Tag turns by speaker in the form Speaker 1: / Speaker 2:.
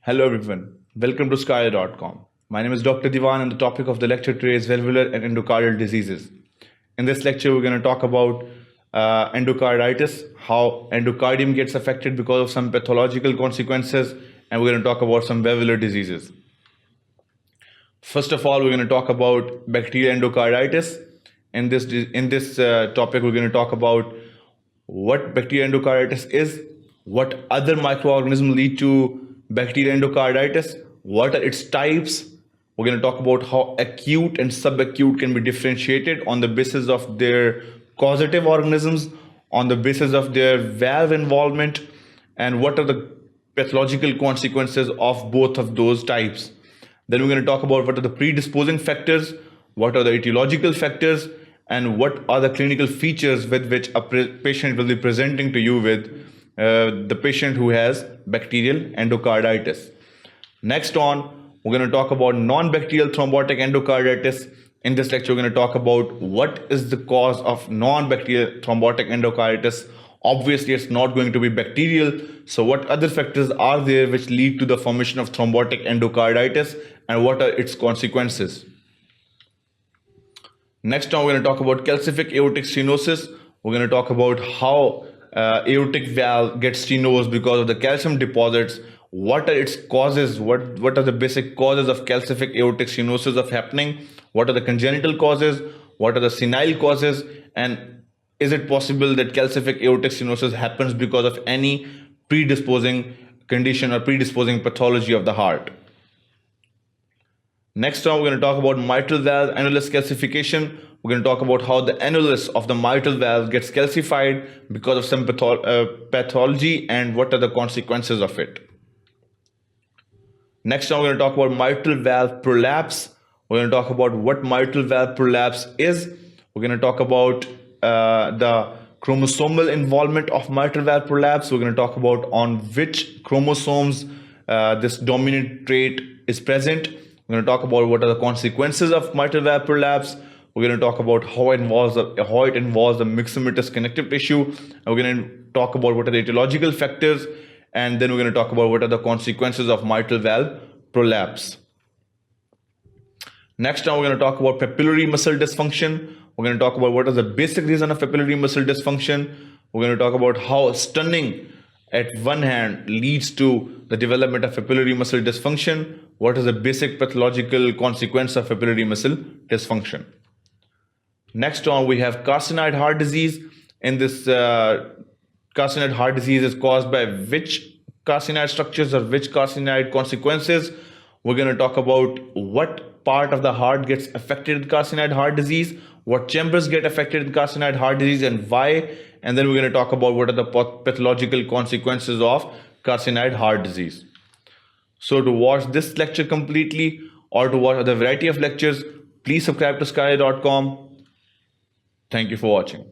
Speaker 1: Hello everyone, welcome to sqadia.com. My name is Dr. Divan and the topic of the lecture today is Valvular and Endocardial Diseases. In this lecture, we're going to talk about endocarditis, how endocardium gets affected because of some pathological consequences, and we're going to talk about some valvular diseases. First of all, we're going to talk about bacterial endocarditis. In this topic, we're going to talk about what bacterial endocarditis is, what other microorganisms lead to bacterial endocarditis, what are its types. We're going to talk about how acute and subacute can be differentiated on the basis of their causative organisms, on the basis of their valve involvement, and what are the pathological consequences of both of those types. Then we're going to talk about what are the predisposing factors, what are the etiological factors, and what are the clinical features with which a patient will be presenting to you with the patient who has bacterial endocarditis. Next on, we're going to talk about non-bacterial thrombotic endocarditis. In this lecture, we're going to talk about what is the cause of non-bacterial thrombotic endocarditis. Obviously, it's not going to be bacterial. So what other factors are there which lead to the formation of thrombotic endocarditis, and what are its consequences? Next on, we're going to talk about calcific aortic stenosis. We're going to talk about how aortic valve gets stenosed because of the calcium deposits. What are its causes? What are the basic causes of calcific aortic stenosis of happening? What are the congenital causes? What are the senile causes? And is it possible that calcific aortic stenosis happens because of any predisposing condition or predisposing pathology of the heart? Next on, we're going to talk about mitral valve annulus calcification. We're going to talk about how the annulus of the mitral valve gets calcified because of some pathology and what are the consequences of it. Next on, we're going to talk about mitral valve prolapse. We're going to talk about what mitral valve prolapse is. We're going to talk about the chromosomal involvement of mitral valve prolapse. We're going to talk about on which chromosomes this dominant trait is present. We're going to talk about what are the consequences of mitral valve prolapse. We're going to talk about how it involves the myxomatous connective tissue. And we're going to talk about what are the etiological factors. And then we're going to talk about what are the consequences of mitral valve prolapse. Next time, we're going to talk about papillary muscle dysfunction. We're going to talk about what is the basic reason of papillary muscle dysfunction. We're going to talk about how stunning at one hand leads to the development of papillary muscle dysfunction. What is the basic pathological consequence of papillary muscle dysfunction? Next on, we have carcinoid heart disease. In this carcinoid heart disease is caused by which carcinoid structures or which carcinoid consequences. We're going to talk about what part of the heart gets affected in carcinoid heart disease, what chambers get affected in carcinoid heart disease and why. And then we're going to talk about what are the pathological consequences of carcinoid heart disease. So to watch this lecture completely or to watch the variety of lectures, please subscribe to sqadia.com. Thank you for watching.